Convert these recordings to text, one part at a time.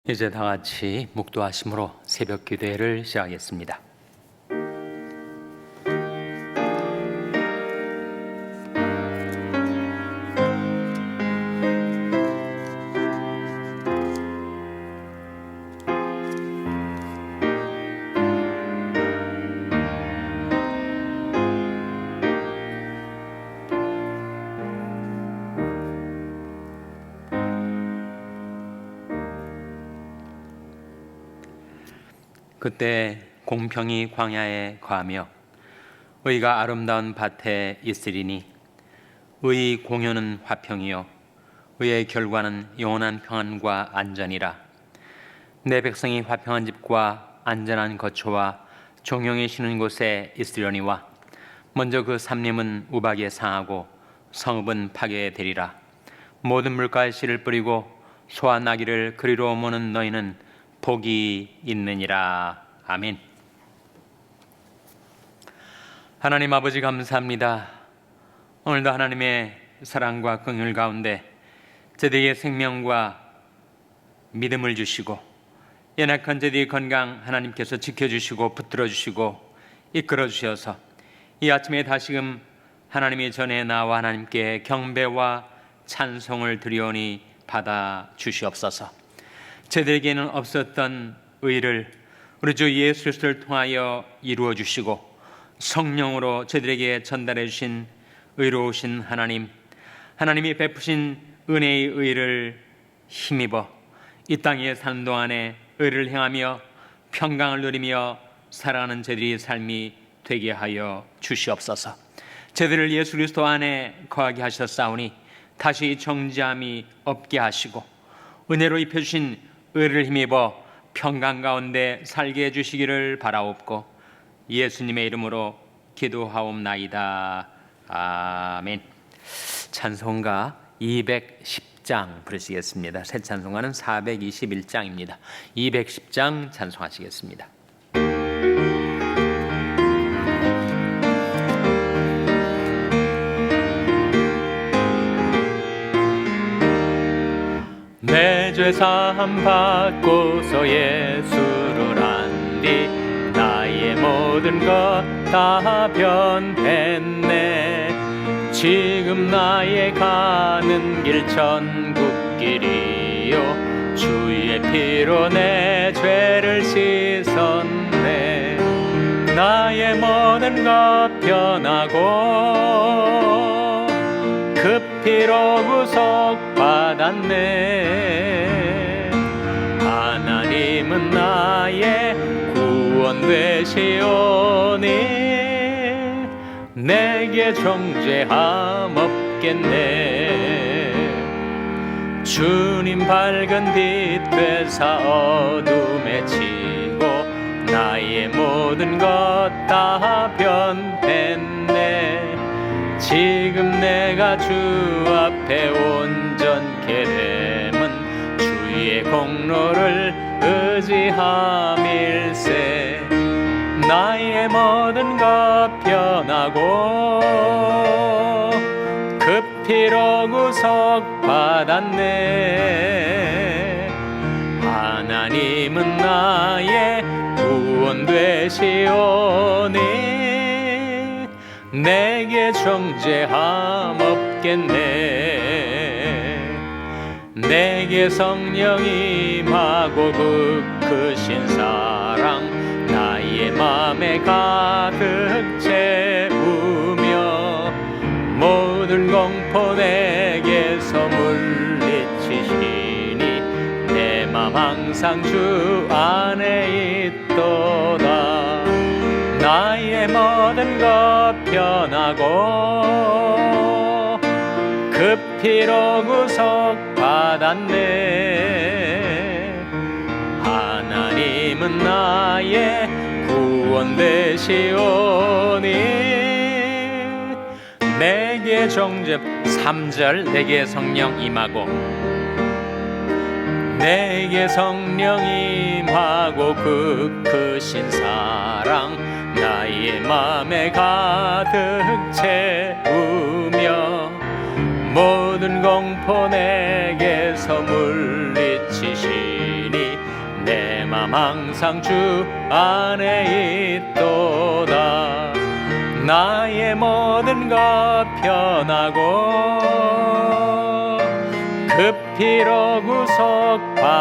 이제 다 같이 묵도하심으로 새벽 기도회를 시작하겠습니다. 그때 공평이 광야에 거하며 의가 아름다운 밭에 있으리니 의의 공효는 화평이요 의의 결과는 영원한 평안과 안전이라. 내 백성이 화평한 집과 안전한 거처와 종용이 쉬는 곳에 있으려니와 먼저 그 삼림은 우박에 상하고 성읍은 파괴에 되리라. 모든 물가에 씨를 뿌리고 소와 나귀를 그리로 모는 너희는 복이 있느니라. 아멘. 하나님 아버지 감사합니다. 오늘도 하나님의 사랑과 긍휼 가운데 저희에게 생명과 믿음을 주시고 연약한 저희의 건강 하나님께서 지켜주시고 붙들어주시고 이끌어주셔서 이 아침에 다시금 하나님의 전에 나와 하나님께 경배와 찬송을 드리오니 받아 주시옵소서. 저희에게는 없었던 의를 우리 주 예수 그리스도를 통하여 이루어 주시고 성령으로 저희들에게 전달해 주신 의로우신 하나님, 하나님이 베푸신 은혜의 의를 힘입어 이 땅에 사는 동안에 의를 행하며 평강을 누리며 살아가는 저희들의 삶이 되게 하여 주시옵소서. 저희들을 예수 그리스도 안에 거하게 하셨사오니 다시 정죄함이 없게 하시고 은혜로 입혀주신 의를 힘입어 평강 가운데 살게 해주시기를 바라옵고 예수님의 이름으로 기도하옵나이다. 아멘. 찬송가 210장 부르시겠습니다. 새 찬송가는 421장입니다. 210장 찬송하시겠습니다. 내 죄사함 받고서 예수를 안디 나의 모든 것 다 변했네. 지금 나의 가는 길 천국길이요 주의 피로 내 죄를 씻었네. 나의 모든 것 변하고 그 피로 구속받았네. 하나님은 나의 구원 되시오니 내게 정죄함 없겠네. 주님 밝은 빛 되사 어둠에 치고 나의 모든 것 다 변했네. 지금 내가 주 앞에 온전케 됨은 주의 공로를 의지함일세. 나의 모든 것 변하고 그 피로 구속받았네. 하나님은 나의 구원 되시오니 내게 정죄함 없겠네. 내게 성령 임하고 그 크신 사랑 나의 맘에 가득 채우며 모든 공포 내게서 물리치시니 내 맘 항상 주 안에 있도다. 나의 모든 것 변하고 그 피로 구속받았네. 하나님은 나의 구원 되시오니 내게 정죄 3절 내게 성령 임하고 내게 성령 임하고 그 크신 사랑 나의 맘에 가득 채우며 모든 공포 내게서 물리치시니 내 맘 항상 주 안에 있도다. 나의 모든 것 편하고 그 피로 구속받았네.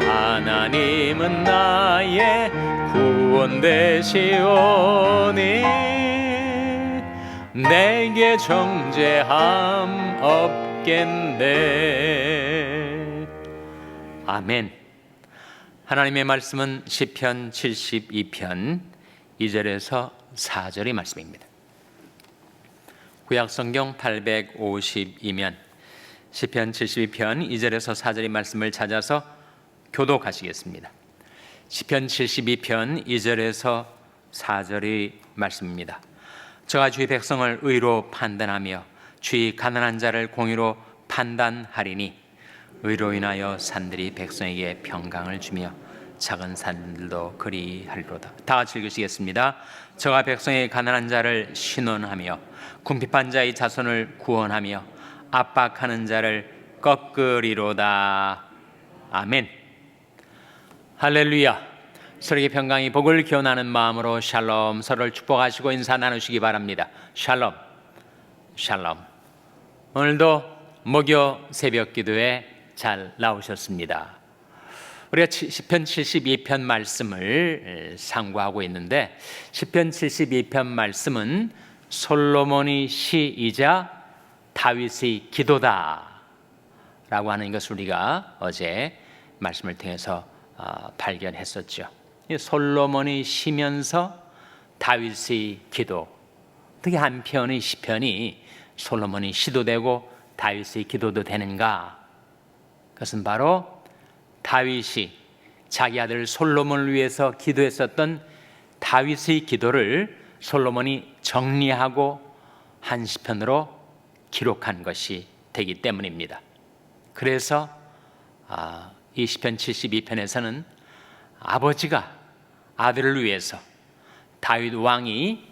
하나님은 나의 구원 되시오니 내게 정죄함 없겠네. 아멘. 하나님의 말씀은 시편 72편 2절에서 4절의 말씀입니다. 구약성경 852면 시편 72편 2절에서 4절의 말씀을 찾아서 교독하시겠습니다. 시편 72편 2절에서 4절의 말씀입니다. 저가 주의 백성을 의로 판단하며 주의 가난한 자를 공의로 판단하리니 의로 인하여 산들이 백성에게 평강을 주며 작은 산들도 그리하리로다. 다 같이 읽으시겠습니다. 저가 백성의 가난한 자를 신원하며 궁핍한 자의 자손을 구원하며 압박하는 자를 꺾으리로다. 아멘. 할렐루야. 서로에게 평강이 복을 기원하는 마음으로 샬롬, 서로를 축복하시고 인사 나누시기 바랍니다. 샬롬, 샬롬. 오늘도 목요 새벽 기도에 잘 나오셨습니다. 우리가 시편 72편 말씀을 상고하고 있는데, 시편 72편 말씀은 솔로몬의 시이자 다윗의 기도다 라고 하는 것을 우리가 어제 말씀을 통해서 발견했었죠. 솔로몬의 시면서 다윗의 기도, 어떻게 한 편의 시편이 솔로몬의 시도 되고 다윗의 기도도 되는가? 그것은 바로 다윗이 자기 아들 솔로몬을 위해서 기도했었던 다윗의 기도를 솔로몬이 정리하고 한 시편으로 기록한 것이 되기 때문입니다. 그래서 이 시편 72편에서는 아버지가 아들을 위해서, 다윗 왕이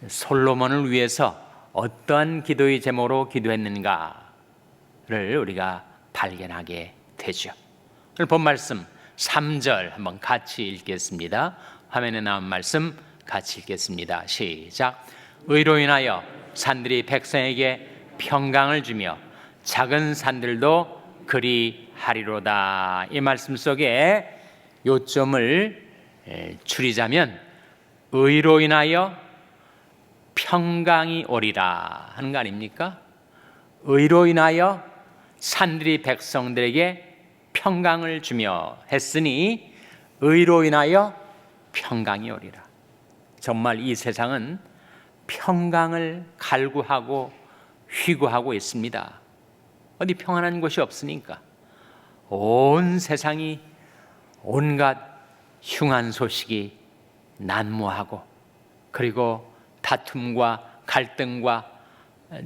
솔로몬을 위해서 어떠한 기도의 제목으로 기도했는가를 우리가 발견하게 되죠. 오늘 본 말씀 3절 한번 같이 읽겠습니다. 화면에 나온 말씀 같이 읽겠습니다. 시작. 의로 인하여 산들이 백성에게 평강을 주며 작은 산들도 그리하리로다. 이 말씀 속에 요점을 줄이자면 의로 인하여 평강이 오리라 하는 거 아닙니까? 의로 인하여 산들이 백성들에게 평강을 주며 했으니 의로 인하여 평강이 오리라. 정말 이 세상은 평강을 갈구하고 휘구하고 있습니다. 어디 평안한 곳이 없으니까 온 세상이 온갖 흉한 소식이 난무하고, 그리고 다툼과 갈등과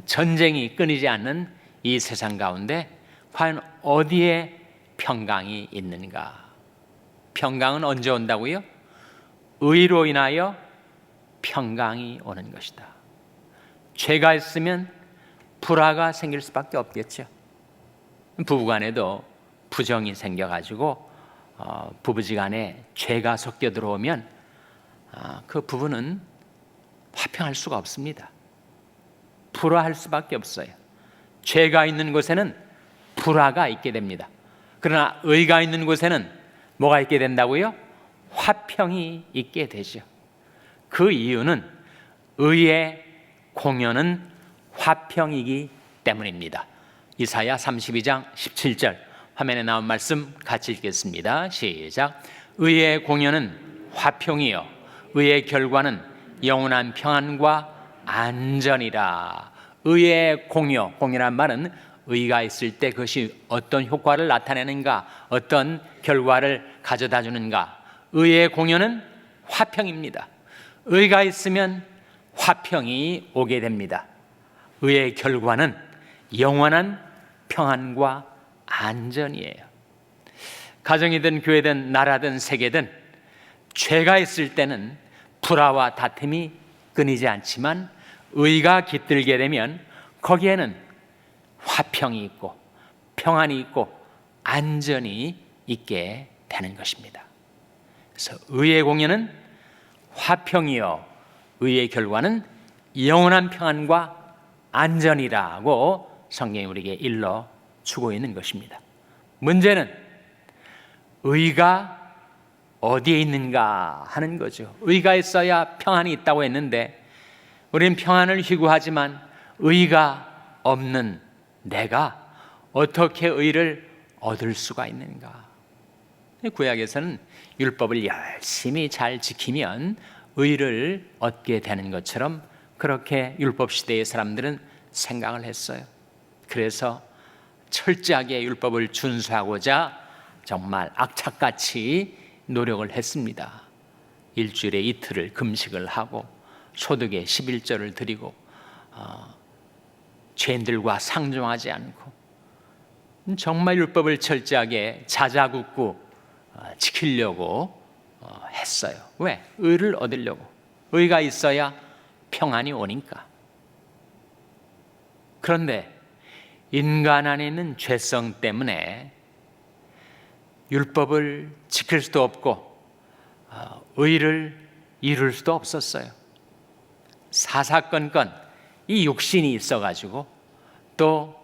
전쟁이 끊이지 않는 이 세상 가운데 과연 어디에 평강이 있는가? 평강은 언제 온다고요? 의로 인하여 평강이 오는 것이다. 죄가 있으면 불화가 생길 수밖에 없겠죠. 부부간에도 부정이 생겨가지고 부부지간에 죄가 섞여 들어오면 그 부부는 화평할 수가 없습니다. 불화할 수밖에 없어요. 죄가 있는 곳에는 불화가 있게 됩니다. 그러나 의가 있는 곳에는 뭐가 있게 된다고요? 화평이 있게 되죠. 그 이유는 의의 공연은 화평이기 때문입니다. 이사야 32장 17절 화면에 나온 말씀 같이 읽겠습니다. 시작. 의의 공연은 화평이요 의의 결과는 영원한 평안과 안전이라. 의의 공유란 말은 의가 있을 때 그것이 어떤 효과를 나타내는가, 어떤 결과를 가져다 주는가. 의의 공유는 화평입니다. 의가 있으면 화평이 오게 됩니다. 의의 결과는 영원한 평안과 안전이에요. 가정이든 교회든 나라든 세계든 죄가 있을 때는 불화와 다툼이 끊이지 않지만 의가 깃들게 되면 거기에는 화평이 있고 평안이 있고 안전이 있게 되는 것입니다. 그래서 의의 공연은 화평이요 의의 결과는 영원한 평안과 안전이라고 성경이 우리에게 일러주고 있는 것입니다. 문제는 의가 어디에 있는가 하는 거죠. 의가 있어야 평안이 있다고 했는데 우리는 평안을 희구하지만 의가 없는 내가 어떻게 의를 얻을 수가 있는가? 구약에서는 율법을 열심히 잘 지키면 의를 얻게 되는 것처럼 그렇게 율법 시대의 사람들은 생각을 했어요. 그래서 철저하게 율법을 준수하고자 정말 악착같이 노력을 했습니다. 일주일에 이틀을 금식을 하고 소득의 11조를 드리고 죄인들과 상종하지 않고 정말 율법을 철저하게 자자굽고 지키려고 했어요. 왜? 의를 얻으려고. 의가 있어야 평안이 오니까. 그런데 인간 안에 있는 죄성 때문에 율법을 지킬 수도 없고 의를 이룰 수도 없었어요. 사사건건 이 육신이 있어가지고 또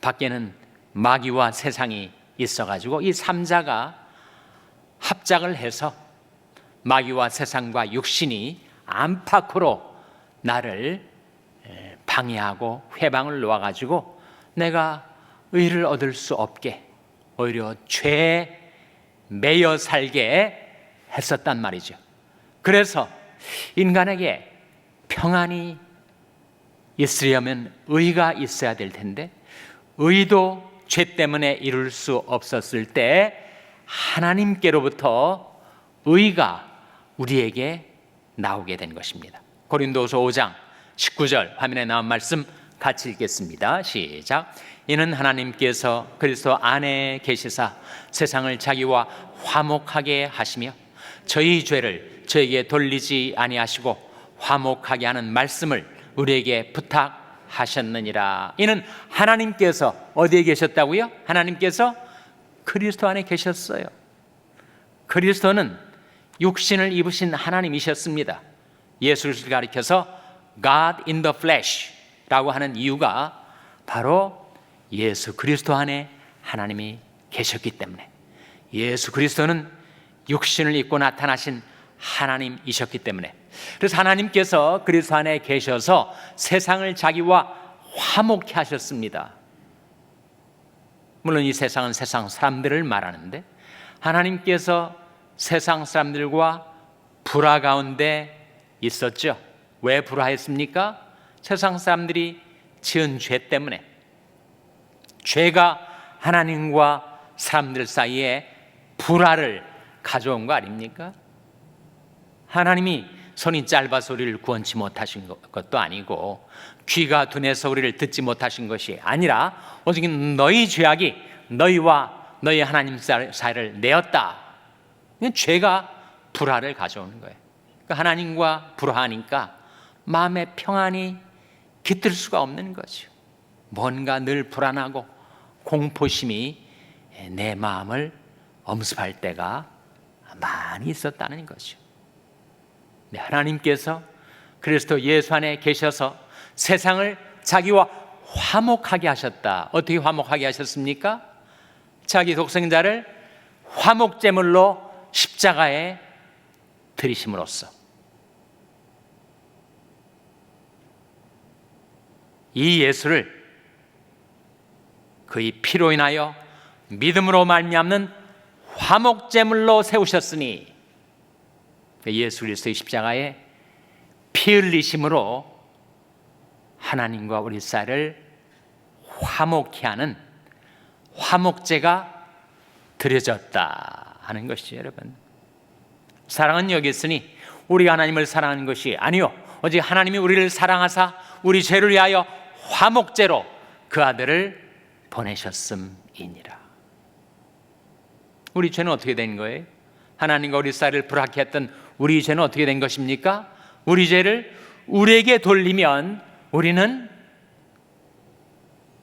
밖에는 마귀와 세상이 있어가지고 이 삼자가 합작을 해서 마귀와 세상과 육신이 안팎으로 나를 방해하고 회방을 놓아가지고 내가 의를 얻을 수 없게 오히려 죄에 매여 살게 했었단 말이죠. 그래서 인간에게 평안이 있으려면 의가 있어야 될 텐데 의도 죄 때문에 이룰 수 없었을 때 하나님께로부터 의가 우리에게 나오게 된 것입니다. 고린도서 5장 19절 화면에 나온 말씀 같이 읽겠습니다. 시작. 이는 하나님께서 그리스도 안에 계시사 세상을 자기와 화목하게 하시며 저희 죄를 저에게 돌리지 아니하시고 화목하게 하는 말씀을 우리에게 부탁하셨느니라. 이는 하나님께서 어디에 계셨다고요? 하나님께서 그리스도 안에 계셨어요. 그리스도는 육신을 입으신 하나님이셨습니다. 예수를 가리켜서 God in the flesh 라고 하는 이유가 바로 예수 그리스도 안에 하나님이 계셨기 때문에 예수 그리스도는 육신을 입고 나타나신 하나님이셨기 때문에 그래서 하나님께서 그리스도 안에 계셔서 세상을 자기와 화목케 하셨습니다. 물론 이 세상은 세상 사람들을 말하는데 하나님께서 세상 사람들과 불화 가운데 있었죠. 왜 불화했습니까? 세상 사람들이 지은 죄 때문에 죄가 하나님과 사람들 사이에 불화를 가져온 거 아닙니까? 하나님이 손이 짧아서 우리를 구원치 못하신 것도 아니고 귀가 둔해서 우리를 듣지 못하신 것이 아니라 오직 너희 죄악이 너희와 너희 하나님 사이를 내었다. 죄가 불화를 가져오는 거예요. 그러니까 하나님과 불화하니까 마음의 평안이 깃들 수가 없는 거죠. 뭔가 늘 불안하고 공포심이 내 마음을 엄습할 때가 많이 있었다는 거죠. 하나님께서 그리스도 예수 안에 계셔서 세상을 자기와 화목하게 하셨다. 어떻게 화목하게 하셨습니까? 자기 독생자를 화목제물로 십자가에 들이심으로써 이 예수를 그의 피로 인하여 믿음으로 말미암는 화목제물로 세우셨으니 예수 그리스도의 십자가에 피 흘리심으로 하나님과 우리 사이를 화목케 하는 화목제가 드려졌다 하는 것이죠. 여러분, 사랑은 여기 있으니 우리가 하나님을 사랑하는 것이 아니요 오직 하나님이 우리를 사랑하사 우리 죄를 위하여 화목제로 그 아들을 보내셨음이니라. 우리 죄는 어떻게 된 거예요? 하나님과 우리 사이를 불화케 했던 우리 죄는 어떻게 된 것입니까? 우리 죄를 우리에게 돌리면 우리는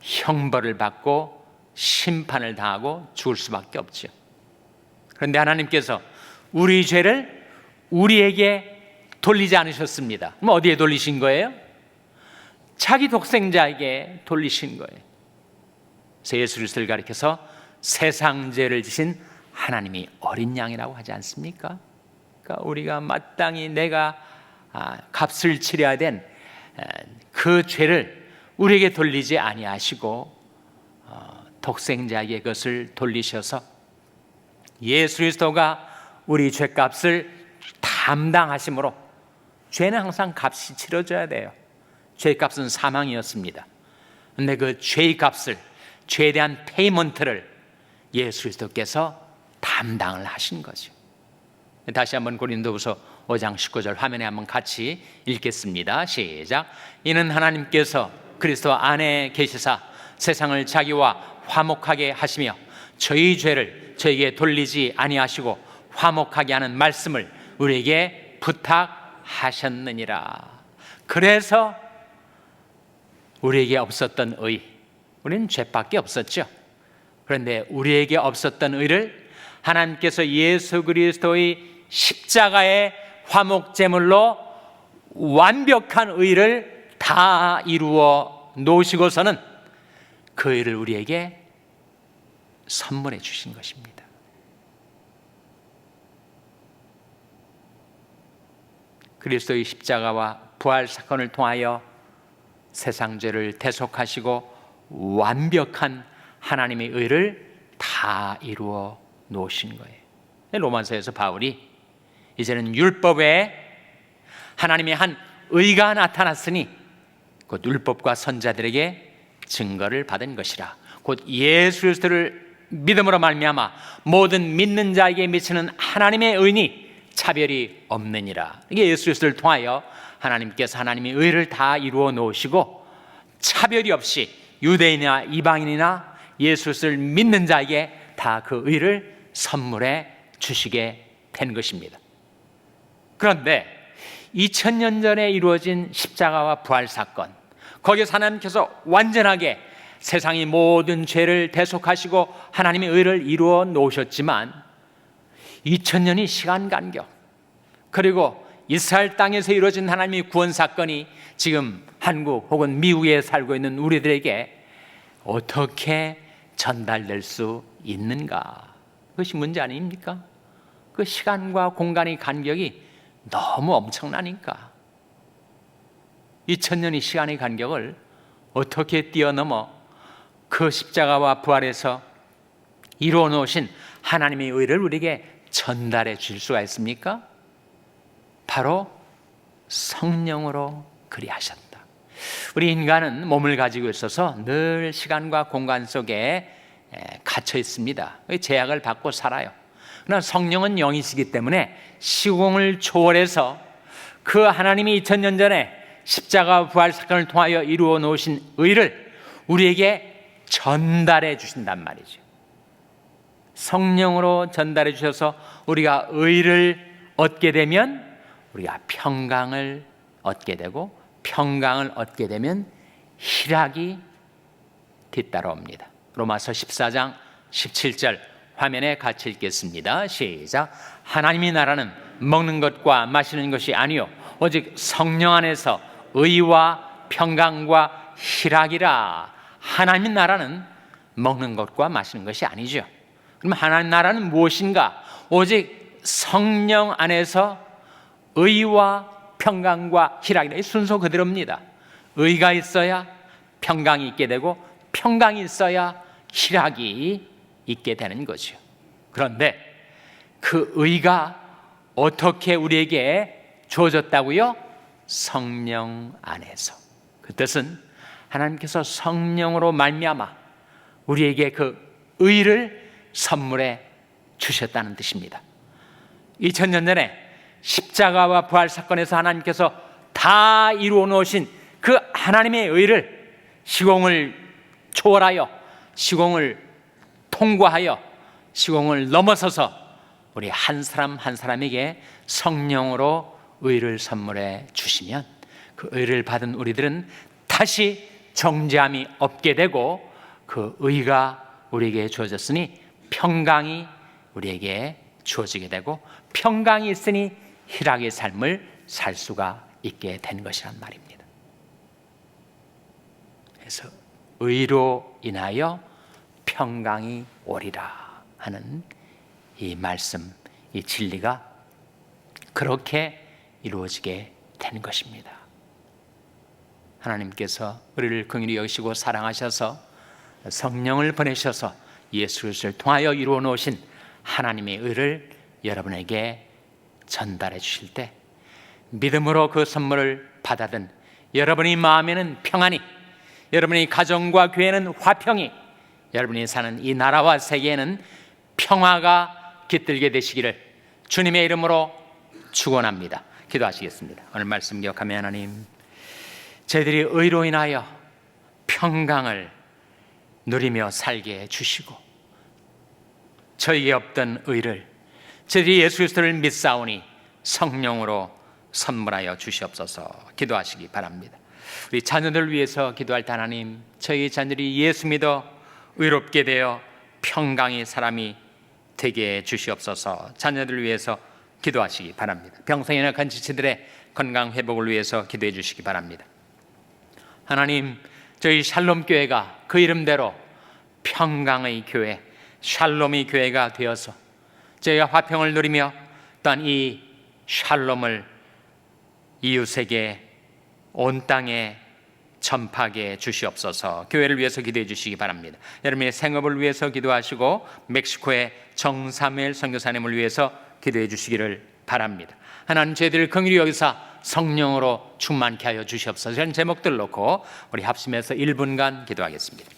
형벌을 받고 심판을 당하고 죽을 수밖에 없죠. 그런데 하나님께서 우리 죄를 우리에게 돌리지 않으셨습니다. 그럼 어디에 돌리신 거예요? 자기 독생자에게 돌리신 거예요. 그래서 예수 그리스도를 가리켜서 세상 죄를 지신 하나님이 어린 양이라고 하지 않습니까? 그러니까 우리가 마땅히 내가 값을 치러야 된 그 죄를 우리에게 돌리지 아니하시고 독생자에게 그것을 돌리셔서 예수 그리스도가 우리 죄값을 담당하심으로, 죄는 항상 값이 치러져야 돼요. 죄값은 사망이었습니다. 그런데 그 죄의 값을, 죄에 대한 페이먼트를 예수 그리스도께서 담당을 하신 거죠. 다시 한번 고린도후서 5장 19절 화면에 한번 같이 읽겠습니다. 시작. 이는 하나님께서 그리스도 안에 계시사 세상을 자기와 화목하게 하시며 저희 죄를 저에게 돌리지 아니하시고 화목하게 하는 말씀을 우리에게 부탁하셨느니라. 그래서 우리에게 없었던 의, 우리는 죄밖에 없었죠. 그런데 우리에게 없었던 의를 하나님께서 예수 그리스도의 십자가의 화목제물로 완벽한 의를 다 이루어 놓으시고서는 그 의를 우리에게 선물해 주신 것입니다. 그리스도의 십자가와 부활 사건을 통하여 세상 죄를 대속하시고 완벽한 하나님의 의를 다 이루어 놓으신 거예요. 로마서에서 바울이 이제는 율법 외에 하나님의 한 의가 나타났으니 곧 율법과 선자들에게 증거를 받은 것이라. 곧 예수 그리스도를 믿음으로 말미암아 모든 믿는 자에게 미치는 하나님의 의니 차별이 없느니라. 이게 예수 그리스도를 통하여 하나님께서 하나님의 의를 다 이루어 놓으시고 차별이 없이 유대인이나 이방인이나 예수 그리스도를 믿는 자에게 다 그 의를 선물해 주시게 된 것입니다. 그런데 2000년 전에 이루어진 십자가와 부활 사건, 거기서 하나님께서 완전하게 세상의 모든 죄를 대속하시고 하나님의 의를 이루어 놓으셨지만 2000년이 시간 간격, 그리고 이스라엘 땅에서 이루어진 하나님의 구원 사건이 지금 한국 혹은 미국에 살고 있는 우리들에게 어떻게 전달될 수 있는가? 그것이 문제 아닙니까? 그 시간과 공간의 간격이 너무 엄청나니까 2000년의 시간의 간격을 어떻게 뛰어넘어 그 십자가와 부활에서 이루어 놓으신 하나님의 의를 우리에게 전달해 줄 수가 있습니까? 바로 성령으로 그리하셨다. 우리 인간은 몸을 가지고 있어서 늘 시간과 공간 속에 갇혀 있습니다. 제약을 받고 살아요. 그러나 성령은 영이시기 때문에 시공을 초월해서 그 하나님이 2000년 전에 십자가 부활 사건을 통하여 이루어 놓으신 의를 우리에게 전달해 주신단 말이죠. 성령으로 전달해 주셔서 우리가 의를 얻게 되면 우리가 평강을 얻게 되고, 평강을 얻게 되면 희락이 뒤따라옵니다. 로마서 14장 17절 화면에 같이 읽겠습니다. 시작. 하나님의 나라는 먹는 것과 마시는 것이 아니요 오직 성령 안에서 의와 평강과 희락이라. 하나님의 나라는 먹는 것과 마시는 것이 아니죠. 그럼 하나님의 나라는 무엇인가? 오직 성령 안에서 의와 평강과 희락이라. 이 순서 그대로입니다. 의가 있어야 평강이 있게 되고 평강이 있어야 희락이 있게 되는 거죠. 그런데 그 의가 어떻게 우리에게 주어졌다고요? 성령 안에서. 그 뜻은 하나님께서 성령으로 말미암아 우리에게 그 의를 선물해 주셨다는 뜻입니다. 2000년 전에 십자가와 부활 사건에서 하나님께서 다 이루어 놓으신 그 하나님의 의를 시공을 초월하여, 시공을 통과하여, 시공을 넘어서서 우리 한 사람 한 사람에게 성령으로 의를 선물해 주시면 그 의를 받은 우리들은 다시 정죄함이 없게 되고 그 의가 우리에게 주어졌으니 평강이 우리에게 주어지게 되고 평강이 있으니 희락의 삶을 살 수가 있게 된 것이란 말입니다. 그래서 의로 인하여 평강이 오리라 하는 이 말씀, 이 진리가 그렇게 이루어지게 되는 것입니다. 하나님께서 우리를 긍휼히 여기시고 사랑하셔서 성령을 보내셔서 예수 그리스도를 통하여 이루어 놓으신 하나님의 의를 여러분에게 전달해 주실 때 믿음으로 그 선물을 받아든 여러분의 마음에는 평안이, 여러분의 가정과 교회는 화평이, 여러분이 사는 이 나라와 세계에는 평화가 깃들게 되시기를 주님의 이름으로 축원합니다. 기도하시겠습니다. 오늘 말씀 기억하며 하나님, 저희들이 의로 인하여 평강을 누리며 살게 해주시고 저에게 없던 의를 저희들이 예수 그리스도를 믿사오니 성령으로 선물하여 주시옵소서. 기도하시기 바랍니다. 우리 자녀들 위해서 기도할 때 하나님, 저희 자녀들이 예수 믿어 의롭게 되어 평강의 사람이 되게 해주시옵소서. 자녀들을 위해서 기도하시기 바랍니다. 병상에 약한 지체들의 건강 회복을 위해서 기도해 주시기 바랍니다. 하나님, 저희 샬롬 교회가 그 이름대로 평강의 교회, 샬롬의 교회가 되어서 저희가 화평을 누리며 또한 이 샬롬을 이웃에게 온 땅에 전파하게 주시옵소서. 교회를 위해서 기도해 주시기 바랍니다. 여러분의 생업을 위해서 기도하시고 멕시코의 정사무엘 선교사님을 위해서 기도해 주시기를 바랍니다. 하나님, 저희들을 긍휼히 여기사 성령으로 충만케 하여 주시옵소서. 이런 제목들 놓고 우리 합심해서 1분간 기도하겠습니다.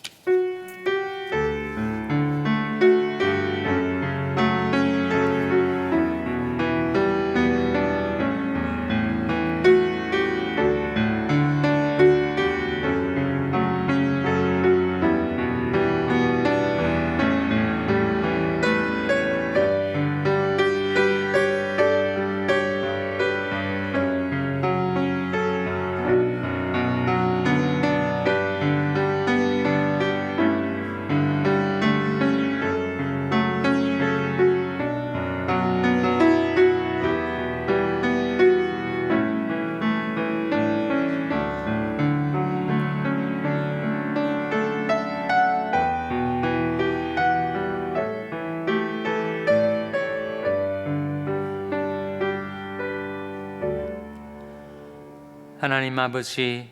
하나님 아버지,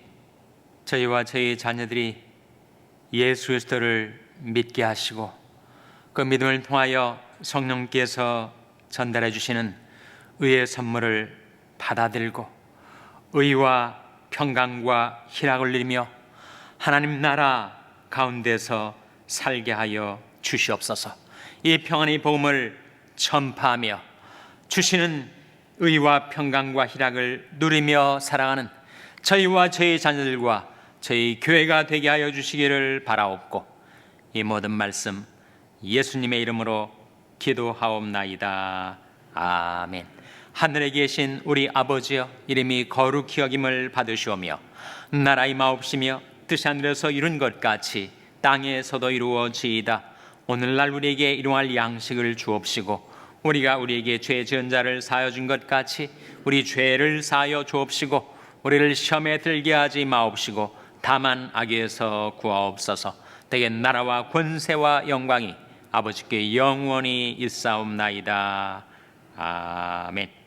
저희와 저희 자녀들이 예수 그리스도를 믿게 하시고 그 믿음을 통하여 성령께서 전달해 주시는 의의 선물을 받아들고 의와 평강과 희락을 누리며 하나님 나라 가운데서 살게 하여 주시옵소서. 이 평안의 복음을 전파하며 주시는 의와 평강과 희락을 누리며 살아가는 저희와 저희 자녀들과 저희 교회가 되게 하여 주시기를 바라옵고 이 모든 말씀 예수님의 이름으로 기도하옵나이다. 아멘. 하늘에 계신 우리 아버지여, 이름이 거룩히 여김을 받으시오며 나라의 마옵시며 뜻이 하늘에서 이룬 것 같이 땅에서도 이루어지이다. 오늘날 우리에게 일용할 양식을 주옵시고 우리가 우리에게 죄 지은 자를 사하여 준 것 같이 우리 죄를 사하여 주옵시고 우리를 시험에 들게 하지 마옵시고 다만 악에서 구하옵소서. 대개 나라와 권세와 영광이 아버지께 영원히 있사옵나이다. 아멘.